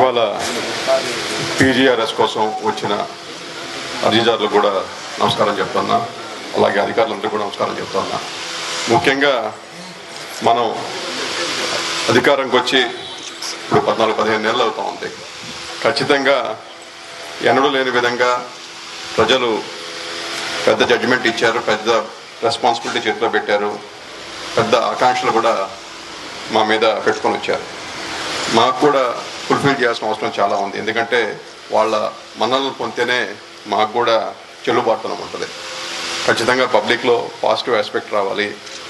ఇవాళ పీజీఆర్ఎస్ కోసం వచ్చిన అర్జీదారులకు కూడా నమస్కారం చెప్తున్నా, అలాగే అధికారులందరూ కూడా నమస్కారం చెప్తున్నా. ముఖ్యంగా మనం అధికారంకి వచ్చి ఇప్పుడు 14-15 నెలలు అవుతూ ఉంది. ఖచ్చితంగా ఎన్నడూ లేని విధంగా ప్రజలు పెద్ద జడ్జిమెంట్ ఇచ్చారు, పెద్ద రెస్పాన్సిబిలిటీ చేతిలో పెట్టారు, పెద్ద ఆకాంక్షలు కూడా మా మీద పెట్టుకొని వచ్చారు. మాకు కూడా ఫుల్ఫిల్ చేయాల్సిన అవసరం చాలా ఉంది. ఎందుకంటే వాళ్ళ మన్ననలు పొందితేనే మాకు కూడా చెల్లుబాటుతనం ఉంటుంది. ఖచ్చితంగా పబ్లిక్లో పాజిటివ్ ఆస్పెక్ట్ రావాలి,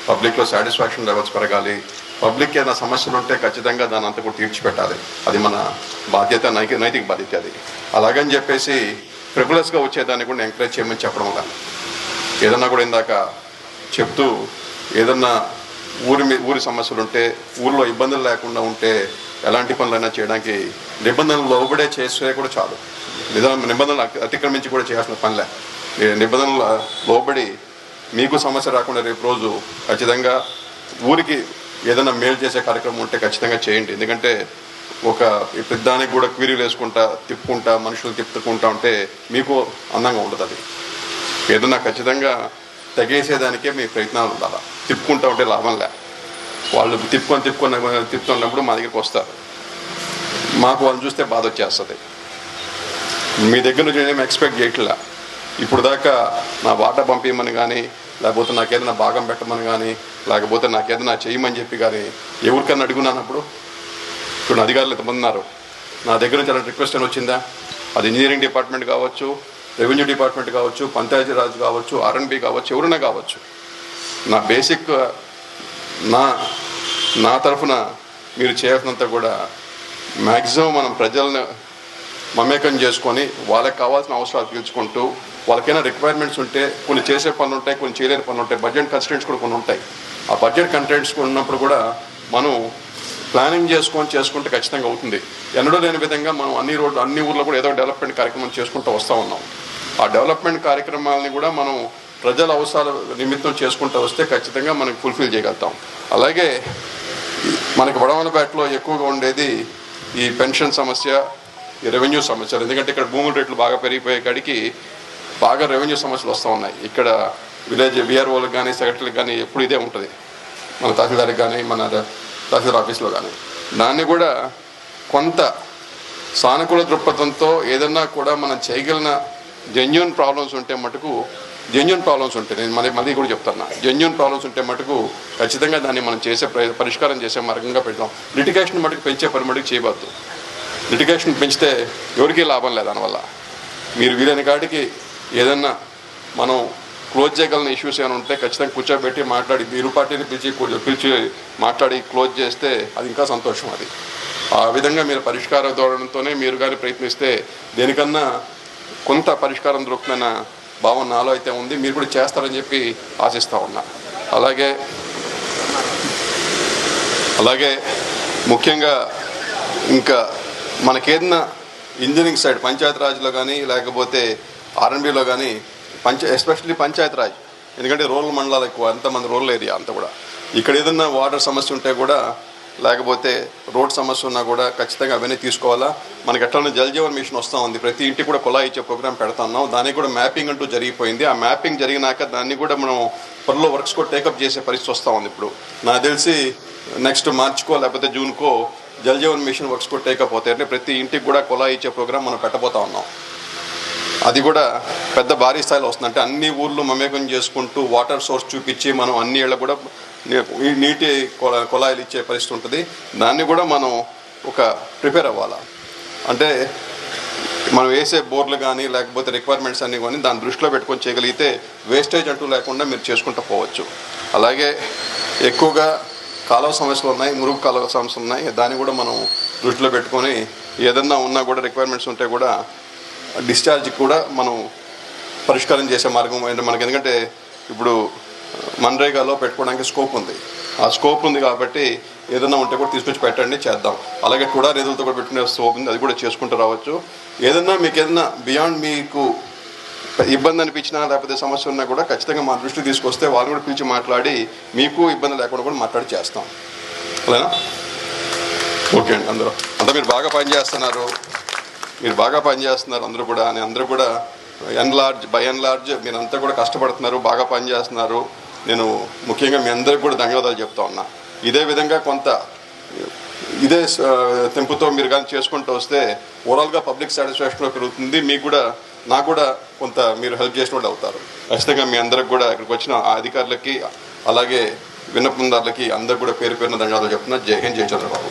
పబ్లిక్లో సాటిస్ఫాక్షన్ లెవెల్స్ పెరగాలి, పబ్లిక్ ఏదైనా సమస్యలు ఉంటే ఖచ్చితంగా దాని అంతా కూడా తీర్చిపెట్టాలి. అది మన బాధ్యత, నైతిక బాధ్యత అది. అలాగని చెప్పేసి ఫ్రివలస్గా వచ్చేదాన్ని కూడా ఎంకరేజ్ చేయమని చెప్పడం కానీ, ఏదన్నా కూడా ఇందాక చెప్తూ ఏదన్నా ఊరి సమస్యలు ఉంటే, ఊరిలో ఇబ్బందులు లేకుండా ఉంటే ఎలాంటి పనులైనా చేయడానికి నిబంధనలు లోబడే చేస్తే కూడా చాలు. నిబంధనలు అతిక్రమించి కూడా చేయాల్సిన పనిలే. నిబంధనలు లోబడి మీకు సమస్య రాకుండా రేపు రోజు ఖచ్చితంగా ఊరికి ఏదైనా మేలు చేసే కార్యక్రమం ఉంటే ఖచ్చితంగా చేయండి. ఎందుకంటే ఒక పెద్దానికి కూడా క్వీరీలు వేసుకుంటా తిప్పుకుంటా మనుషులు తిప్పుకుంటా ఉంటే మీకు అందంగా ఉండదు. అది ఏదన్నా ఖచ్చితంగా తెగేసేదానికే మీ ప్రయత్నాలు ఉండాలి. తిప్పుకుంటా ఉంటే లాభం లే. వాళ్ళు తిప్పుతున్నప్పుడు మా దగ్గరికి వస్తారు, మాకు వాళ్ళని చూస్తే బాధ వచ్చేస్తుంది. మీ దగ్గర నుంచి నేనేమి ఎక్స్పెక్ట్ చేయట్లే. ఇప్పుడు దాకా నా వాటా పంపించమని కానీ, లేకపోతే నాకేదైనా భాగం పెట్టమని కానీ, లేకపోతే నాకేదైనా చేయమని చెప్పి కానీ ఎవరికన్నా అడుగున్నానప్పుడు ఇప్పుడు అధికారులు ఎంతమంది ఉన్నారు, నా దగ్గర నుంచి అలాంటి రిక్వెస్ట్ అని వచ్చిందా? అది ఇంజనీరింగ్ డిపార్ట్మెంట్ కావచ్చు, రెవెన్యూ డిపార్ట్మెంట్ కావచ్చు, పంచాయతీరాజ్ కావచ్చు, R&B కావచ్చు, ఎవరైనా కావచ్చు. నా బేసిక్ నా తరఫున మీరు చేయాల్సినంత కూడా మ్యాక్సిమం మనం ప్రజలను మమేకం చేసుకొని వాళ్ళకి కావాల్సిన అవసరాలు తీర్చుకుంటూ, వాళ్ళకైనా రిక్వైర్మెంట్స్ ఉంటే కొన్ని చేసే పనులు ఉంటాయి, కొన్ని చేయలేని పనులు ఉంటాయి, బడ్జెట్ కన్స్ట్రెంట్స్ కూడా కొన్ని ఉంటాయి. ఆ బడ్జెట్ కంస్ట్రెంట్స్ ఉన్నప్పుడు కూడా మనం ప్లానింగ్ చేసుకుంటే ఖచ్చితంగా అవుతుంది. ఎన్నడూ లేని విధంగా మనం అన్ని ఊర్లో కూడా ఏదో డెవలప్మెంట్ కార్యక్రమం చేసుకుంటూ వస్తూ ఉన్నాం. ఆ డెవలప్మెంట్ కార్యక్రమాలని కూడా మనం ప్రజల అవసరాల నిమిత్తం చేసుకుంటూ వస్తే ఖచ్చితంగా మనం ఫుల్ఫిల్ చేయగలుగుతాం. అలాగే మనకి వడవలపేటలో ఎక్కువగా ఉండేది ఈ పెన్షన్ సమస్య, ఈ రెవెన్యూ సమస్యలు. ఎందుకంటే ఇక్కడ భూముల రేట్లు బాగా పెరిగిపోయే కాడికి బాగా రెవెన్యూ సమస్యలు వస్తూ ఉన్నాయి. ఇక్కడ విలేజ్ VROలకు కానీ సెక్రటరీలకు కానీ ఎప్పుడు ఇదే ఉంటుంది, మన తహసీల్దార్కి కానీ మన తహసీల్దార్ ఆఫీస్లో కానీ. దాన్ని కూడా కొంత సానుకూల దృక్పథంతో ఏదన్నా కూడా మనం చేయగలిగిన జెన్యూన్ ప్రాబ్లమ్స్ ఉంటే మటుకు నేను మళ్ళీ కూడా చెప్తాను, జెన్యూన్ ప్రాబ్లమ్స్ ఉంటే మటుకు ఖచ్చితంగా దాన్ని మనం పరిష్కారం చేసే మార్గంగా పెడతాం. లిటిగేషన్ మటుకు పెంచే పని మటుకు చేయవద్దు. లిటిగేషన్ పెంచితే ఎవరికీ లాభం లేదు. దానివల్ల మీరు వీలైన కాడికి ఏదన్నా మనం క్లోజ్ చేయగలిగిన ఇష్యూస్ ఏమైనా ఉంటే ఖచ్చితంగా కూర్చోబెట్టి మాట్లాడి, ఇరు పార్టీని పిలిచి మాట్లాడి క్లోజ్ చేస్తే అది ఇంకా సంతోషం. అది ఆ విధంగా మీరు పరిష్కార ధోరణితోనే మీరు కానీ ప్రయత్నిస్తే దేనికన్నా కొంత పరిష్కారం దొరుకుతున్న భావన నాలో అయితే ఉంది. మీరు కూడా చేస్తారని చెప్పి ఆశిస్తూ ఉన్నా. అలాగే ముఖ్యంగా ఇంకా మనకేదన్నా ఇంజనీరింగ్ సైడ్ పంచాయతీరాజ్లో కానీ లేకపోతే R&Bలో కానీ ఎస్పెషల్లీ పంచాయతీరాజ్, ఎందుకంటే రూరల్ మండలాలు ఎక్కువ, ఎంతమంది రూరల్ ఏరియా అంతా కూడా. ఇక్కడ ఏదన్నా వాటర్ సమస్య ఉంటే కూడా లేకపోతే రోడ్ సమస్య ఉన్నా కూడా ఖచ్చితంగా అవన్నీ తీసుకోవాలా. మనకి ఎట్లా జల్ మిషన్ వస్తూ ఉంది, ప్రతి ఇంటికి కూడా కుళాయి ఇచ్చే ప్రోగ్రామ్ పెడుతున్నాం. దానికి కూడా మ్యాపింగ్ అంటూ జరిగిపోయింది. ఆ మ్యాపింగ్ జరిగినాక దాన్ని కూడా మనం త్వరలో వర్క్స్ కూడా టేకప్ చేసే పరిస్థితి వస్తూ ఉంది. ఇప్పుడు నాకు తెలిసి నెక్స్ట్ మార్చ్కో లేకపోతే జూన్కో జల్ మిషన్ వర్క్స్ కూడా టేకప్ అవుతాయి. అంటే ప్రతి ఇంటికి కూడా కుళాయి ఇచ్చే ప్రోగ్రామ్ మనం పెట్టబోతా ఉన్నాం. అది కూడా పెద్ద భారీ స్థాయిలో వస్తుంది. అంటే అన్ని ఊర్లు మమేకం చేసుకుంటూ వాటర్ సోర్స్ చూపించి మనం అన్ని ఏళ్ళ కూడా నీటి కుళాయిలు ఇచ్చే పరిస్థితి ఉంటుంది. దాన్ని కూడా మనం ఒక ప్రిపేర్ అవ్వాలా. అంటే మనం వేసే బోర్లు కానీ లేకపోతే రిక్వైర్మెంట్స్ అన్నీ కానీ దాన్ని దృష్టిలో పెట్టుకొని చేయగలిగితే వేస్టేజ్ అంటూ లేకుండా మీరు చేసుకుంటూ పోవచ్చు. అలాగే ఎక్కువగా కాలువ సమస్యలు ఉన్నాయి, మురుగు కాలువ సమస్యలు ఉన్నాయి. దాన్ని కూడా మనం దృష్టిలో పెట్టుకొని ఏదన్నా ఉన్నా కూడా రిక్వైర్మెంట్స్ ఉంటే కూడా డిశ్చార్జ్కి కూడా మనం పరిష్కారం చేసే మార్గం మనకి. ఎందుకంటే ఇప్పుడు మన్రేగాలో పెట్టుకోవడానికి స్కోప్ ఉంది. ఆ స్కోప్ ఉంది కాబట్టి ఏదైనా ఉంటే కూడా తీసుకొచ్చి పెట్టండి, చేద్దాం. అలాగే కూడా నిధులతో కూడా పెట్టుకునే స్కోప్ ఉంది, అది కూడా చేసుకుంటూ రావచ్చు. ఏదన్నా బియాండ్ మీకు ఇబ్బంది అనిపించినా లేకపోతే సమస్య ఉన్నా కూడా ఖచ్చితంగా మా దృష్టికి తీసుకొస్తే వాళ్ళు కూడా పిలిచి మాట్లాడి మీకు ఇబ్బంది లేకుండా కూడా మాట్లాడి చేస్తాం. అలానా? ఓకే అండి. అంతా మీరు బాగా పనిచేస్తున్నారు, అందరూ కూడా. అందరూ కూడా బై అండ్ లార్జ్ మీరంతా కూడా కష్టపడుతున్నారు, బాగా పనిచేస్తున్నారు. నేను ముఖ్యంగా మీ అందరికి కూడా ధన్యవాదాలు చెప్తా ఉన్నా. ఇదే విధంగా ఇదే తెంపుతో మీరు కానీ చేసుకుంటూ వస్తే ఓవరాల్గా పబ్లిక్ సాటిస్ఫాక్షన్ పెరుగుతుంది. మీకు కూడా నాకు కూడా కొంత మీరు హెల్ప్ చేసిన వాళ్ళు అవుతారు. ఖచ్చితంగా మీ అందరికి కూడా ఇక్కడికి వచ్చిన ఆ అధికారులకి అలాగే విన్నపందారులకి అందరికి కూడా పేరు పేరున ధన్యవాదాలు చెప్తున్నా. జై హింద్, జై చంద్రబాబు.